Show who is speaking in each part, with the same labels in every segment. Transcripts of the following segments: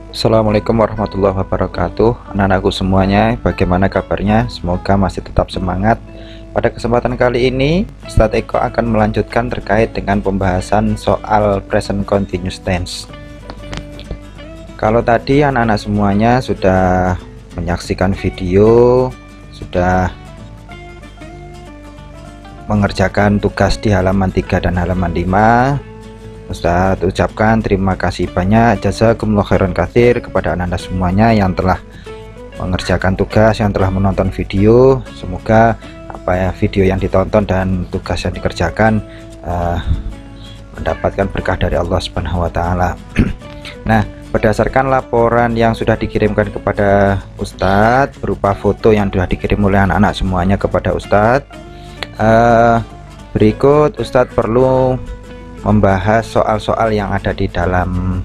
Speaker 1: Assalamualaikum warahmatullahi wabarakatuh. Anak-anakku semuanya, bagaimana kabarnya? Semoga masih tetap semangat. Pada kesempatan kali ini Ustadz Eko akan melanjutkan terkait dengan pembahasan soal present continuous tense. Kalau tadi anak-anak semuanya sudah menyaksikan video, sudah mengerjakan tugas di halaman 3 dan halaman 5, Ustadz ucapkan terima kasih banyak, jazakumullah khairan katsir, kepada anak-anak semuanya yang telah mengerjakan tugas, yang telah menonton video. Semoga video yang ditonton dan tugas yang dikerjakan mendapatkan berkah dari Allah Subhanahu wa taala. Nah, berdasarkan laporan yang sudah dikirimkan kepada Ustadz berupa foto yang sudah dikirim oleh anak-anak semuanya kepada Ustadz, berikut Ustadz perlu membahas soal-soal yang ada di dalam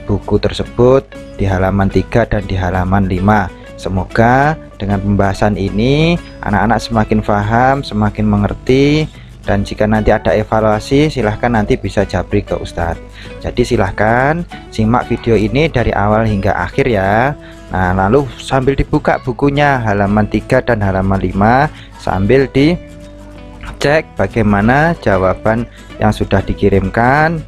Speaker 1: buku tersebut di halaman 3 dan di halaman 5. Semoga dengan pembahasan ini anak-anak semakin paham, semakin mengerti, dan jika nanti ada evaluasi silahkan nanti bisa jabri ke Ustadz. Jadi silahkan simak video ini dari awal hingga akhir ya. Nah, lalu sambil dibuka bukunya halaman 3 dan halaman 5 sambil dicek bagaimana jawaban yang sudah dikirimkan.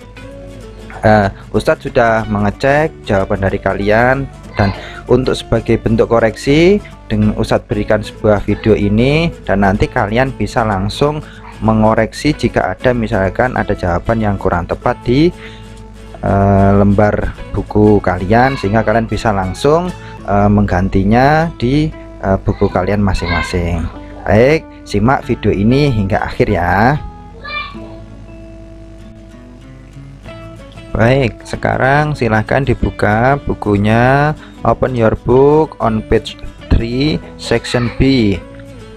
Speaker 1: Ustadz sudah mengecek jawaban dari kalian, dan untuk sebagai bentuk koreksi dengan Ustadz berikan sebuah video ini, dan nanti kalian bisa langsung mengoreksi jika ada misalkan ada jawaban yang kurang tepat di lembar buku kalian, sehingga kalian bisa langsung menggantinya di buku kalian masing-masing. Baik, simak video ini hingga akhir ya. Baik, sekarang silahkan dibuka bukunya, open your book on page 3 section B.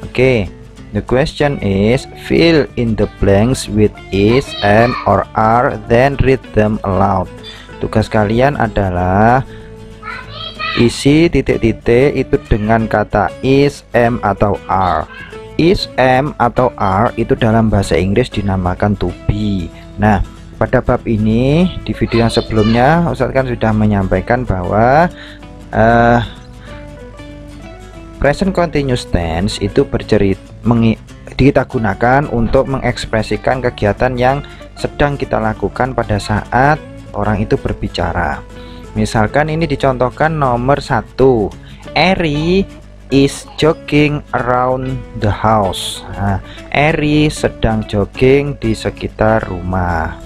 Speaker 1: Oke, the question is fill in the blanks with is, am, or are, then read them aloud. Tugas kalian adalah isi titik-titik itu dengan kata is, am, atau are. Is, am, atau are itu dalam bahasa Inggris dinamakan to be. Nah, pada bab ini di video yang sebelumnya Ustadz kan sudah menyampaikan bahwa present continuous tense itu kita gunakan untuk mengekspresikan kegiatan yang sedang kita lakukan pada saat orang itu berbicara. Misalkan ini dicontohkan nomor 1, Eri is jogging around the house. Nah, Eri sedang jogging di sekitar rumah.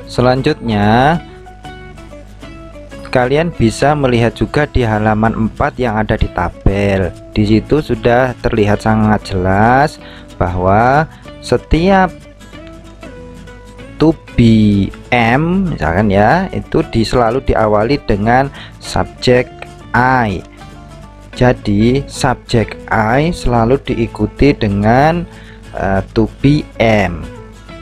Speaker 1: Selanjutnya kalian bisa melihat juga di halaman 4 yang ada di tabel. Di situ sudah terlihat sangat jelas bahwa setiap to be, am misalkan ya, itu selalu diawali dengan subjek I. Jadi subjek I selalu diikuti dengan to be, am.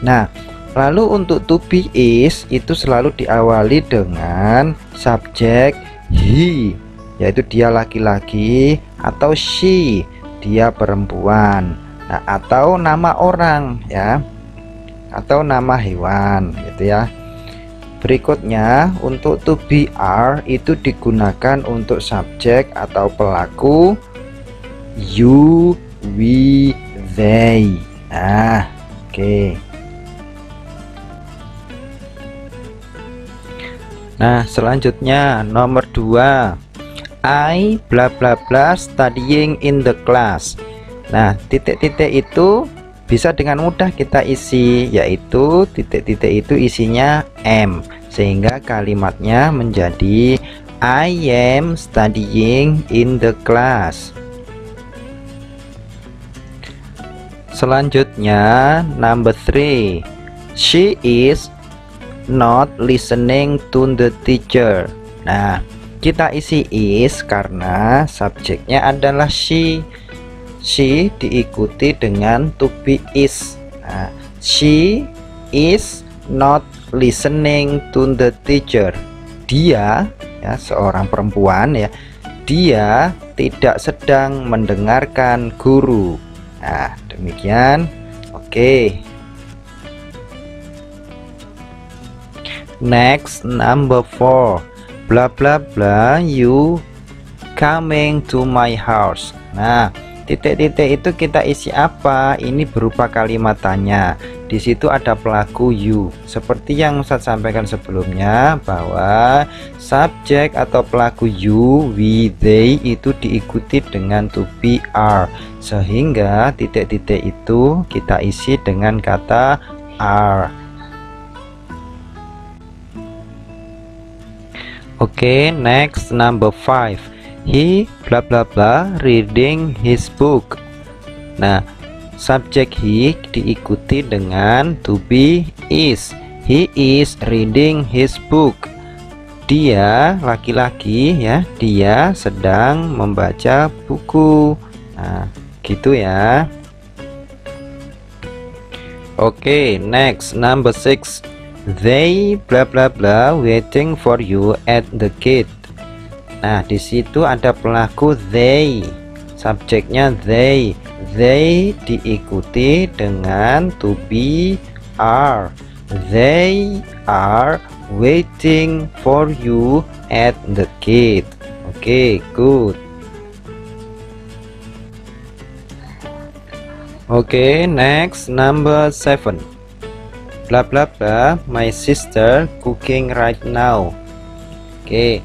Speaker 1: Nah, lalu untuk to be is itu selalu diawali dengan subjek he, yaitu dia laki-laki, atau she, dia perempuan. Nah, atau nama orang ya, atau nama hewan gitu ya. Berikutnya untuk to be are itu digunakan untuk subjek atau pelaku you, we, they. Nah, oke. Nah, selanjutnya nomor 2, I bla bla bla studying in the class. Nah, titik-titik itu bisa dengan mudah kita isi, yaitu titik-titik itu isinya am, sehingga kalimatnya menjadi I am studying in the class. Selanjutnya number 3, she is not listening to the teacher. Nah, kita isi is karena subjeknya adalah she. She diikuti dengan to be is. Nah, she is not listening to the teacher. Dia ya, seorang perempuan ya, dia tidak sedang mendengarkan guru. Nah, demikian. Oke. Next, number 4. Blah blah blah, you coming to my house. Nah, titik-titik itu kita isi apa? Ini berupa kalimat tanya. Di situ ada pelaku you. Seperti yang saya sampaikan sebelumnya bahwa subjek atau pelaku you, we, they itu diikuti dengan to be, are. Sehingga titik-titik itu kita isi dengan kata are. Oke, next number 5. He blah blah blah reading his book. Nah, subjek he diikuti dengan to be, is. He is reading his book. Dia laki-laki ya, dia sedang membaca buku. Nah, gitu ya. Oke, next number 6. They blah blah blah waiting for you at the gate. Nah, di situ ada pelaku they, subjeknya they. They diikuti dengan to be, are. They are waiting for you at the gate. Oke, good. Oke, next number 7. Blah blah blah, my sister cooking right now. Oke,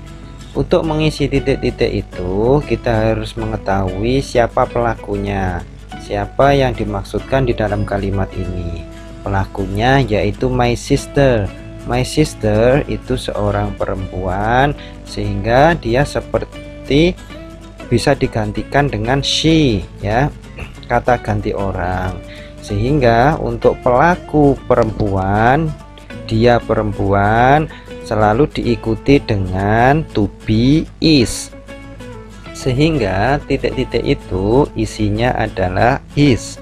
Speaker 1: untuk mengisi titik-titik itu kita harus mengetahui siapa pelakunya, siapa yang dimaksudkan di dalam kalimat ini. Pelakunya yaitu my sister. My sister itu seorang perempuan, sehingga dia seperti bisa digantikan dengan she ya, kata ganti orang. Sehingga untuk pelaku perempuan, dia perempuan, selalu diikuti dengan to be, is. Sehingga titik-titik itu isinya adalah is.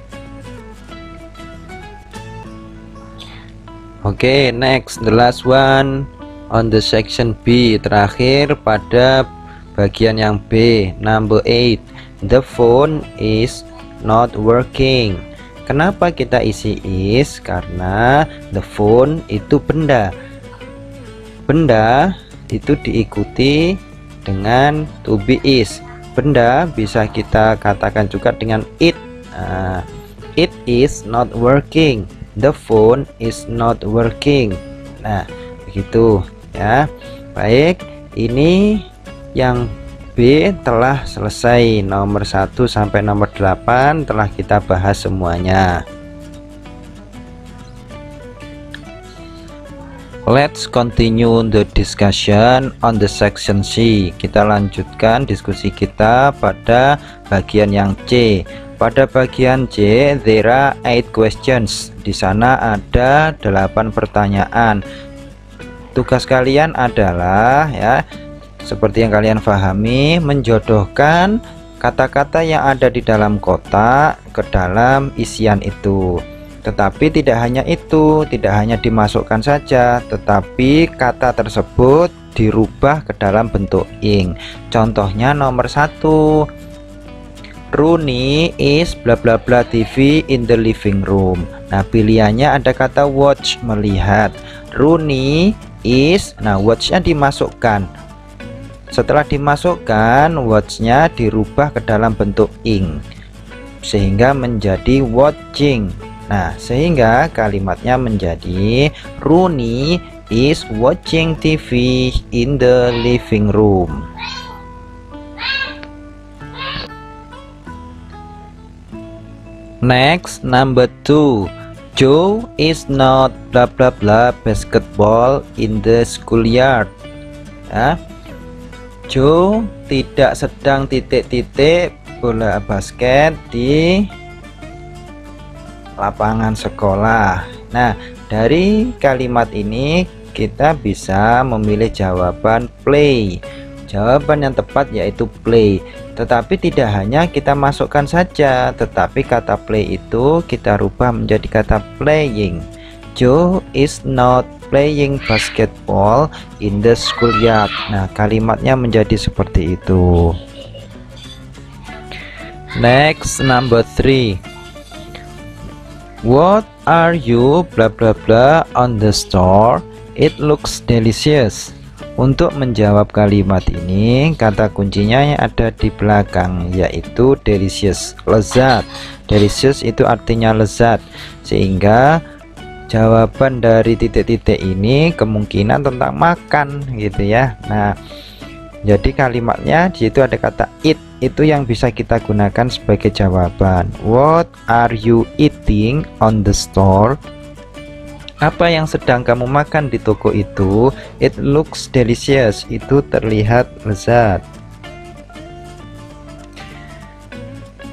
Speaker 1: Oke, next, the last one on the section B, terakhir pada bagian yang B, number 8. The phone is not working. Kenapa kita isi is? Karena the phone itu benda. Benda itu diikuti dengan to be, is. Benda bisa kita katakan juga dengan it. It is not working. The phone is not working. Nah, begitu ya. Baik, ini yang B telah selesai. Nomor 1 sampai nomor 8 telah kita bahas semuanya. Let's continue the discussion on the section C. Kita lanjutkan diskusi kita pada bagian yang C. Pada bagian C, there are 8 questions. Di sana ada 8 pertanyaan. Tugas kalian adalah ya, seperti yang kalian pahami, menjodohkan kata-kata yang ada di dalam kotak ke dalam isian itu. Tetapi tidak hanya itu, tidak hanya dimasukkan saja, tetapi kata tersebut dirubah ke dalam bentuk ing. Contohnya nomor 1, Rooney is bla bla bla TV in the living room. Nah, pilihannya ada kata watch, melihat. Rooney is, nah watch-nya dimasukkan. Setelah dimasukkan, watch-nya dirubah ke dalam bentuk ing sehingga menjadi watching. Nah, sehingga kalimatnya menjadi Rooney is watching TV in the living room. Next, number 2. Joe is not blah blah blah basketball in the schoolyard. Ya. Joe tidak sedang titik-titik bola basket di lapangan sekolah. Nah, dari kalimat ini kita bisa memilih jawaban play. Jawaban yang tepat yaitu play. Tetapi tidak hanya kita masukkan saja, tetapi kata play itu kita rubah menjadi kata playing. Joe is not playing basketball in the schoolyard. Nah, kalimatnya menjadi seperti itu. Next, number 3. What are you blah blah blah on the store It looks delicious. Untuk menjawab kalimat ini, kata kuncinya yang ada di belakang, yaitu delicious, lezat. Delicious itu artinya lezat, sehingga jawaban dari titik-titik ini kemungkinan tentang makan gitu ya. Nah, jadi kalimatnya di situ ada kata eat, itu yang bisa kita gunakan sebagai jawaban. What are you eating on the store? Apa yang sedang kamu makan di toko itu? It looks delicious. Itu terlihat lezat.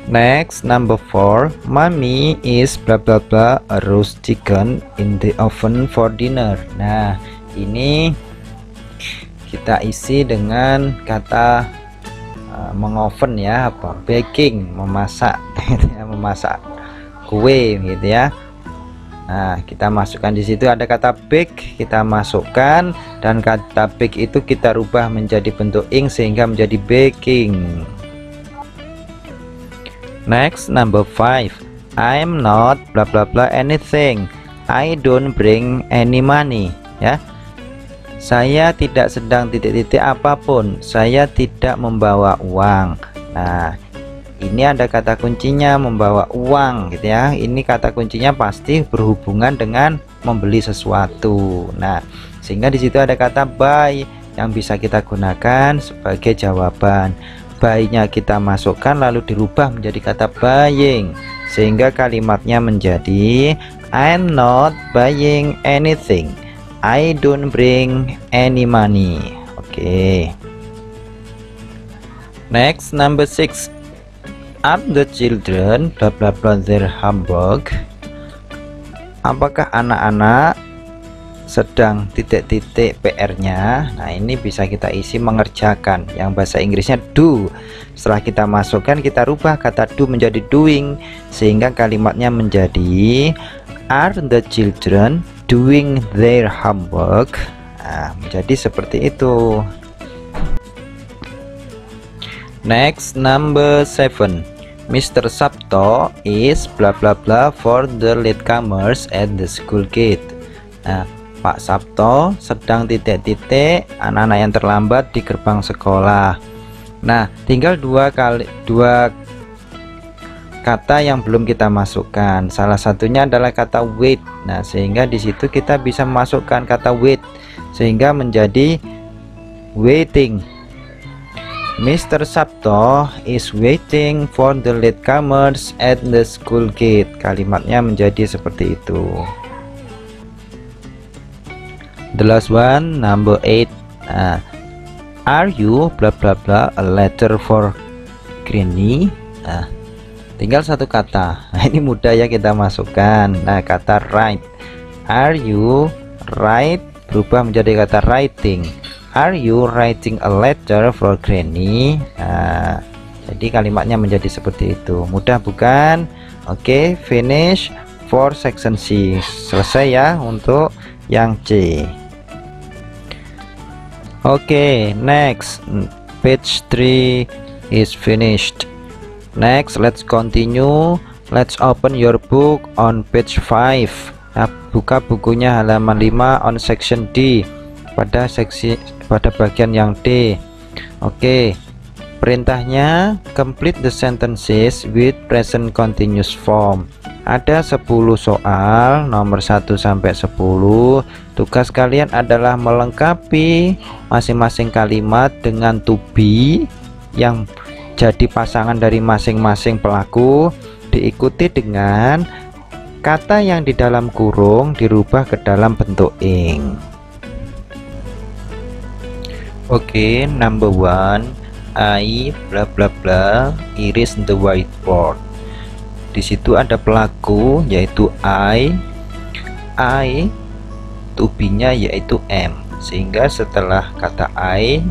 Speaker 1: Next, number 4. Mommy is blah blah blah a roast chicken in the oven for dinner. Nah, ini kita isi dengan kata mengoven ya, apa? Baking, memasak, memasak kue gitu ya. Nah, kita masukkan di situ ada kata bake, kita masukkan, dan kata bake itu kita rubah menjadi bentuk ing sehingga menjadi baking. Next, number 5. I'm not blah blah blah anything. I don't bring any money. Ya, saya tidak sedang titik-titik apapun. Saya tidak membawa uang. Nah, ini ada kata kuncinya membawa uang gitu ya. Ini kata kuncinya pasti berhubungan dengan membeli sesuatu. Nah, sehingga di situ ada kata buy yang bisa kita gunakan sebagai jawaban. Buy-nya kita masukkan lalu dirubah menjadi kata buying, sehingga kalimatnya menjadi I'm not buying anything. I don't bring any money. Oke. Next, number 6. Are the children blah blah blah their homework? Apakah anak-anak sedang titik-titik PR-nya? Nah, ini bisa kita isi mengerjakan, yang bahasa Inggrisnya do. Setelah kita masukkan, kita rubah kata do menjadi doing, sehingga kalimatnya menjadi are the children doing their homework? Nah, menjadi seperti itu. Next, number 7. Mr. Sabto is blah blah blah for the latecomers at the school gate. Nah, Pak Sabto sedang titik-titik anak-anak yang terlambat di gerbang sekolah. Nah, tinggal dua kata yang belum kita masukkan. Salah satunya adalah kata wait. Nah, sehingga di situ kita bisa masukkan kata wait sehingga menjadi waiting. Mr. Sabto is waiting for the latecomers at the school gate. Kalimatnya menjadi seperti itu. The last one, number 8. Are you blah blah blah a letter for Granny? Nah, tinggal satu kata. Nah, ini mudah ya kita masukkan. Nah, kata write. Are you write berubah menjadi kata writing. Are you writing a letter for Granny? Nah, jadi kalimatnya menjadi seperti itu. Mudah bukan? Oke, finish for section C. Selesai ya untuk yang C. Oke, next. Page 3 is finished. Next, let's continue. Let's open your book on page 5. Nah, buka bukunya halaman 5 on section D. Pada bagian yang D. Oke, perintahnya complete the sentences with present continuous form. Ada 10 soal nomor 1 sampai 10. Tugas kalian adalah melengkapi masing-masing kalimat dengan to be yang jadi pasangan dari masing-masing pelaku, diikuti dengan kata yang di dalam kurung dirubah ke dalam bentuk ing. Oke, number 1. I bla bla bla erase the whiteboard. Di situ ada pelaku yaitu I to be-nya yaitu M, sehingga setelah kata I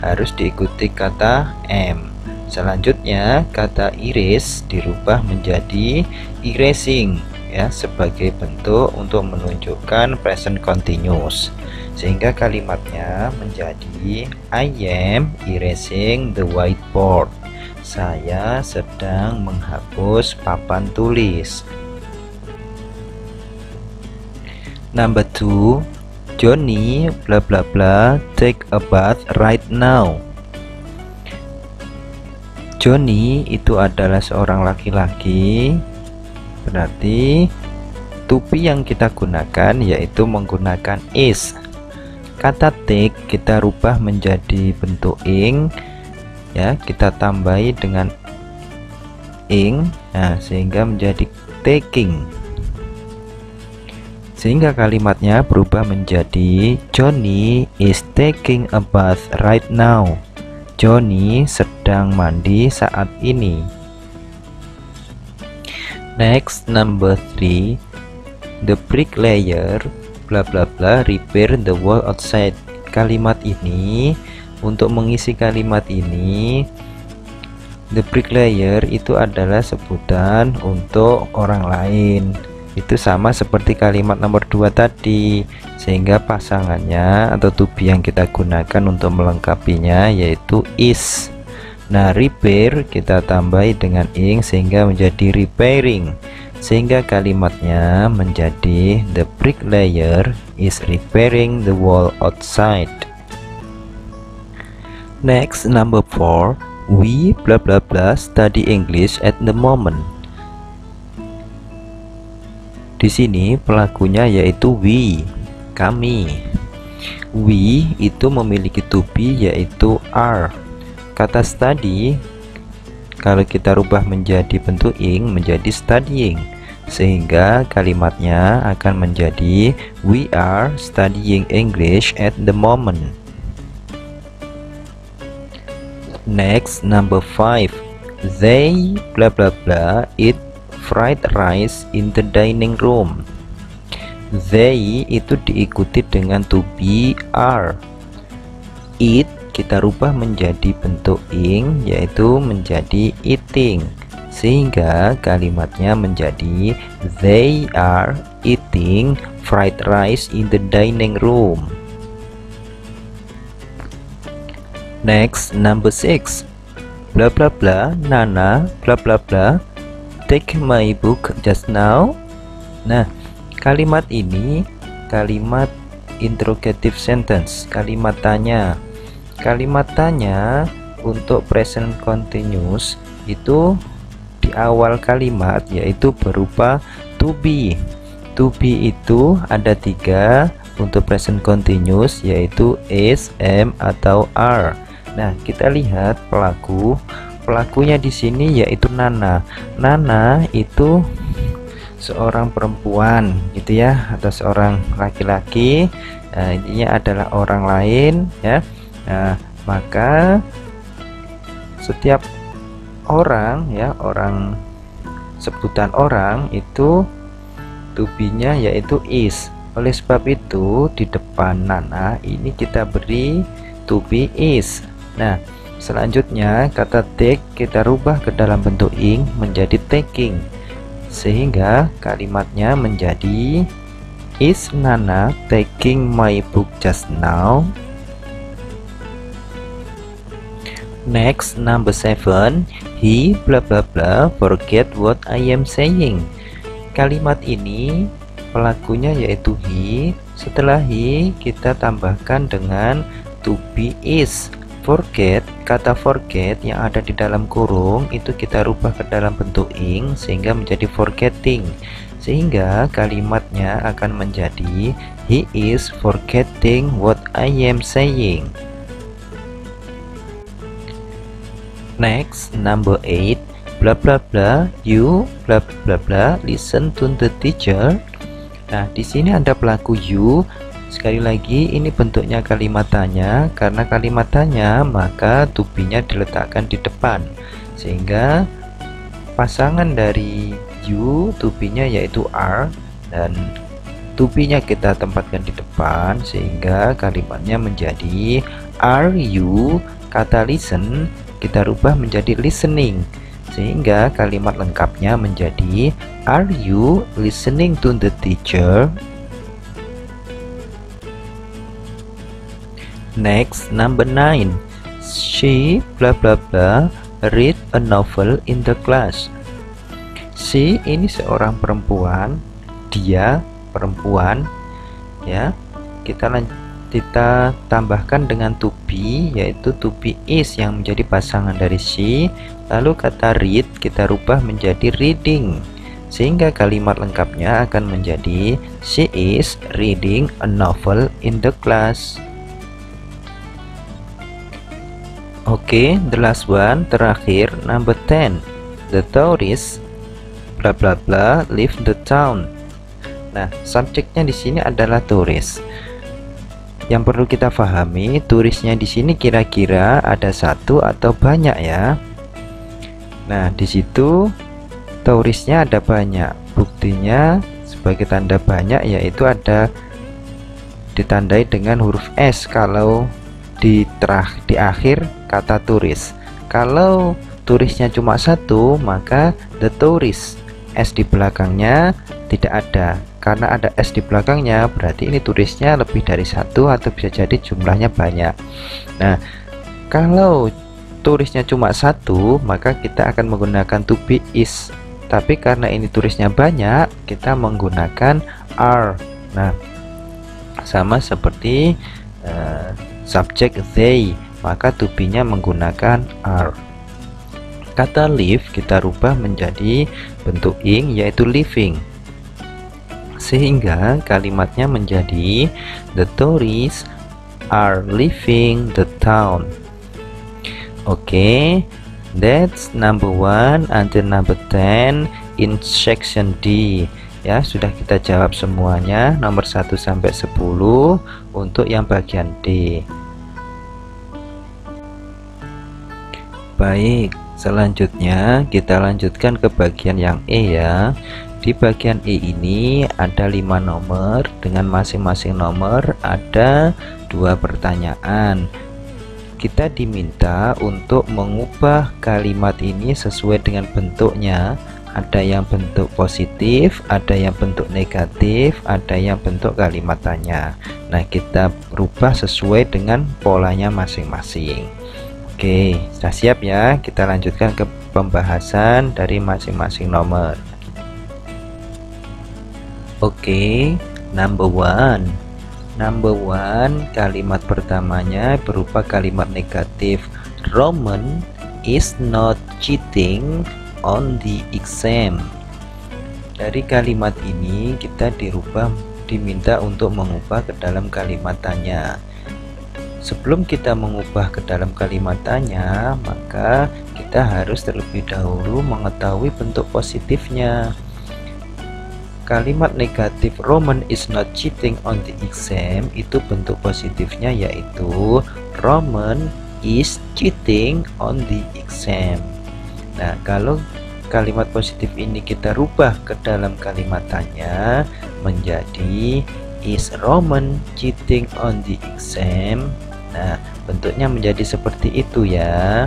Speaker 1: harus diikuti kata M. Selanjutnya kata erase dirubah menjadi erasing ya, sebagai bentuk untuk menunjukkan present continuous, sehingga kalimatnya menjadi I am erasing the whiteboard. Saya sedang menghapus papan tulis. Number 2. Johnny bla bla bla take a bath right now. Johnny itu adalah seorang laki-laki, berarti to be yang kita gunakan yaitu menggunakan is. Kata take kita rubah menjadi bentuk ing, ya, kita tambahi dengan ing, nah, sehingga menjadi taking, sehingga kalimatnya berubah menjadi Johnny is taking a bath right now. Johnny sedang mandi saat ini. Next, number 3, the bricklayer bla bla bla repair the wall outside. Kalimat ini, untuk mengisi kalimat ini, the bricklayer itu adalah sebutan untuk orang lain. Itu sama seperti kalimat nomor 2 tadi, sehingga pasangannya atau to be yang kita gunakan untuk melengkapinya yaitu is. Nah, repair kita tambahi dengan ing sehingga menjadi repairing, sehingga kalimatnya menjadi the bricklayer is repairing the wall outside. Next, number 4, we bla bla bla study English at the moment. Di sini pelakunya yaitu we, kami. We itu memiliki to be yaitu are. Kata study kalau kita rubah menjadi bentuk ing menjadi studying, sehingga kalimatnya akan menjadi we are studying English at the moment. Next, number 5, they bla bla bla eat fried rice in the dining room. They itu diikuti dengan to be are. Eat kita rubah menjadi bentuk ing yaitu menjadi eating, sehingga kalimatnya menjadi they are eating fried rice in the dining room. Next, number 6, bla bla bla Nana bla bla bla take my book just now. Nah, kalimat ini kalimat interrogative sentence, kalimat tanya. Kalimat tanya untuk present continuous itu di awal kalimat yaitu berupa to be. To be itu ada 3 untuk present continuous yaitu is, am, atau are. Nah, kita lihat pelakunya di sini yaitu Nana. Nana itu seorang perempuan gitu ya, atau seorang laki-laki. Nah, intinya adalah orang lain ya. Nah, maka setiap orang ya, orang sebutan orang itu to be-nya yaitu is. Oleh sebab itu di depan Nana ini kita beri to be is. Nah, selanjutnya kata take kita rubah ke dalam bentuk ing menjadi taking, sehingga kalimatnya menjadi is Nana taking my book just now. Next, number 7, he bla bla bla forget what I am saying. Kalimat ini pelakunya yaitu he. Setelah he kita tambahkan dengan to be is. Forget, kata forget yang ada di dalam kurung itu kita rubah ke dalam bentuk ing sehingga menjadi forgetting, sehingga kalimatnya akan menjadi he is forgetting what I am saying. Next, number 8, bla bla bla you bla bla bla listen to the teacher. Nah, di sini ada pelaku you. Sekali lagi ini bentuknya kalimat tanya, karena kalimat tanya maka to be-nya diletakkan di depan, sehingga pasangan dari you to be-nya yaitu are dan to be-nya kita tempatkan di depan, sehingga kalimatnya menjadi are you. Kata listen kita rubah menjadi listening, sehingga kalimat lengkapnya menjadi are you listening to the teacher. Next, number 9, she bla bla bla read a novel in the class. She ini seorang perempuan, dia perempuan ya, kita tambahkan dengan to be, yaitu to be is yang menjadi pasangan dari she. Lalu kata read kita rubah menjadi reading, sehingga kalimat lengkapnya akan menjadi she is reading a novel in the class. Oke, the last one, terakhir, number 10. The tourists bla bla bla leave the town. Nah, subjeknya di sini adalah turis. Yang perlu kita pahami, turisnya di sini kira-kira ada satu atau banyak ya. Nah, di situ turisnya ada banyak. Buktinya sebagai tanda banyak yaitu ada ditandai dengan huruf S kalau di akhir kata turis. Kalau turisnya cuma satu, maka the tourist, S di belakangnya tidak ada. Karena ada S di belakangnya berarti ini turisnya lebih dari satu atau bisa jadi jumlahnya banyak. Nah, kalau turisnya cuma satu, maka kita akan menggunakan to be is. Tapi karena ini turisnya banyak, kita menggunakan are. Nah, sama seperti subjek they, maka to be nya menggunakan are. Kata live kita rubah menjadi bentuk ing, yaitu living, sehingga kalimatnya menjadi the tourists are leaving the town. Oke, that's number 1 until number 10 in section D. Ya, sudah kita jawab semuanya nomor 1 sampai 10 untuk yang bagian D. Baik, selanjutnya kita lanjutkan ke bagian yang E ya. Di bagian E ini ada 5 nomor, dengan masing-masing nomor ada 2 pertanyaan. Kita diminta untuk mengubah kalimat ini sesuai dengan bentuknya. Ada yang bentuk positif, ada yang bentuk negatif, ada yang bentuk kalimat tanya. Nah, kita rubah sesuai dengan polanya masing-masing. Oke, sudah siap ya? Kita lanjutkan ke pembahasan dari masing-masing nomor. Oke, number 1. Number 1, kalimat pertamanya berupa kalimat negatif. Roman is not cheating on the exam. Dari kalimat ini kita diminta untuk mengubah ke dalam kalimat tanya. Sebelum kita mengubah ke dalam kalimat tanya, maka kita harus terlebih dahulu mengetahui bentuk positifnya. Kalimat negatif Roman is not cheating on the exam, itu bentuk positifnya yaitu Roman is cheating on the exam. Nah, kalau kalimat positif ini kita rubah ke dalam kalimat tanya menjadi is Roman cheating on the exam. Nah, bentuknya menjadi seperti itu ya.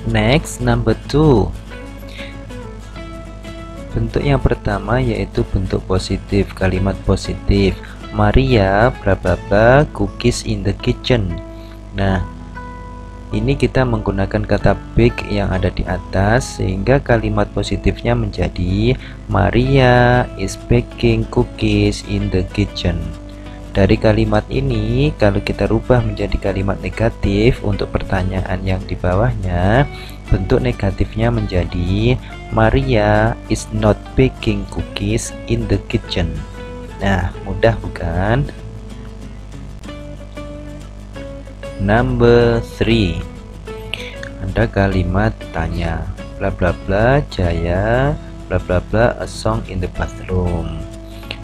Speaker 1: Next, number 2. Bentuk yang pertama yaitu bentuk positif, kalimat positif. Maria bla bla bla cookies in the kitchen. Nah, ini kita menggunakan kata bake yang ada di atas, sehingga kalimat positifnya menjadi Maria is baking cookies in the kitchen. Dari kalimat ini, kalau kita rubah menjadi kalimat negatif untuk pertanyaan yang di bawahnya, bentuk negatifnya menjadi Maria is not baking cookies in the kitchen. Nah, mudah bukan? Number 3. Ada kalimat tanya. Bla bla bla Jaya bla bla bla a song in the bathroom.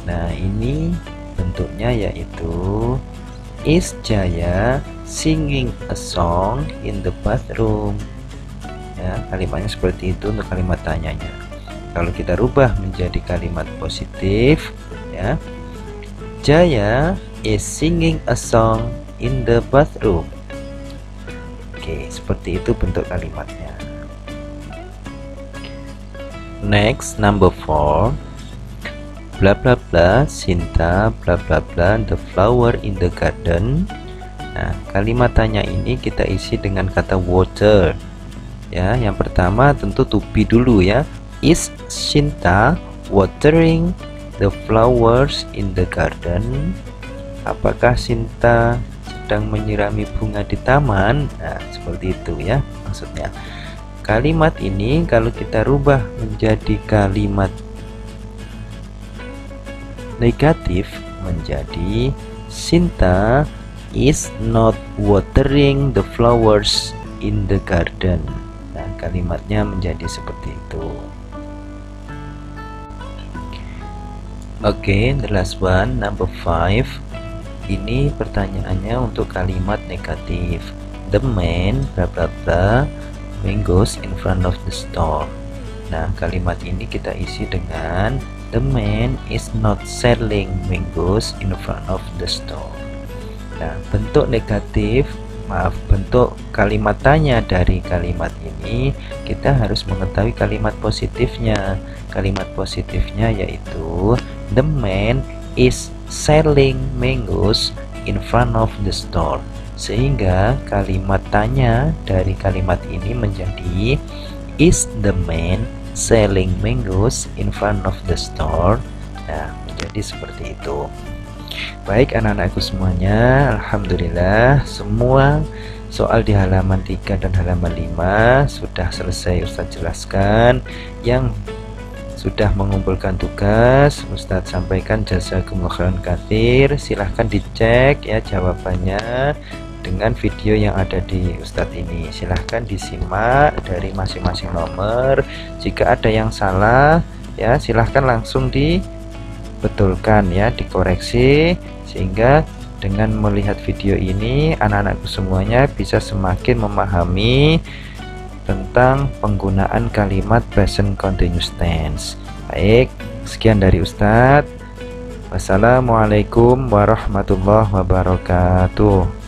Speaker 1: Nah, ini bentuknya yaitu is Jaya singing a song in the bathroom. Ya, kalimatnya seperti itu untuk kalimat tanyanya. Kalau kita rubah menjadi kalimat positif ya, Jaya is singing a song in the bathroom. Oke, seperti itu bentuk kalimatnya. Next, number 4. Bla bla bla Sinta bla bla bla the flower in the garden. Nah, kalimat tanya ini kita isi dengan kata water. Ya, yang pertama tentu to be dulu ya. Is Sinta watering
Speaker 2: the flowers in the garden? Apakah Sinta sedang menyirami bunga di taman? Nah, seperti itu ya maksudnya. Kalimat ini kalau kita rubah menjadi kalimat negatif menjadi Sinta is not watering the flowers in the garden. Nah, kalimatnya menjadi seperti itu. Oke, the last one, number 5. Ini pertanyaannya untuk kalimat negatif. The man bla bla bla mangoes in front of the store. Nah, kalimat ini kita isi dengan the man is not selling mangoes in front of the store. Nah, bentuk kalimat tanya dari kalimat ini kita harus mengetahui kalimat positifnya. Kalimat positifnya yaitu the man is selling mangoes in front of the store. Sehingga kalimat tanya dari kalimat ini menjadi is the man selling mangoes in front of the store. Nah, menjadi seperti itu. Baik anak-anakku semuanya, alhamdulillah semua soal di halaman 3 dan halaman 5 sudah selesai Ustadz jelaskan. Yang sudah mengumpulkan tugas Ustadz sampaikan jazakumullah khairan katsir. Silahkan dicek ya jawabannya dengan video yang ada di Ustadz ini. Silahkan disimak dari masing-masing nomor. Jika ada yang salah ya silahkan langsung dibetulkan ya, dikoreksi, sehingga dengan melihat video ini anak-anakku semuanya bisa semakin memahami tentang penggunaan kalimat present continuous tense. Baik, sekian dari Ustadz. Wassalamualaikum warahmatullahi wabarakatuh.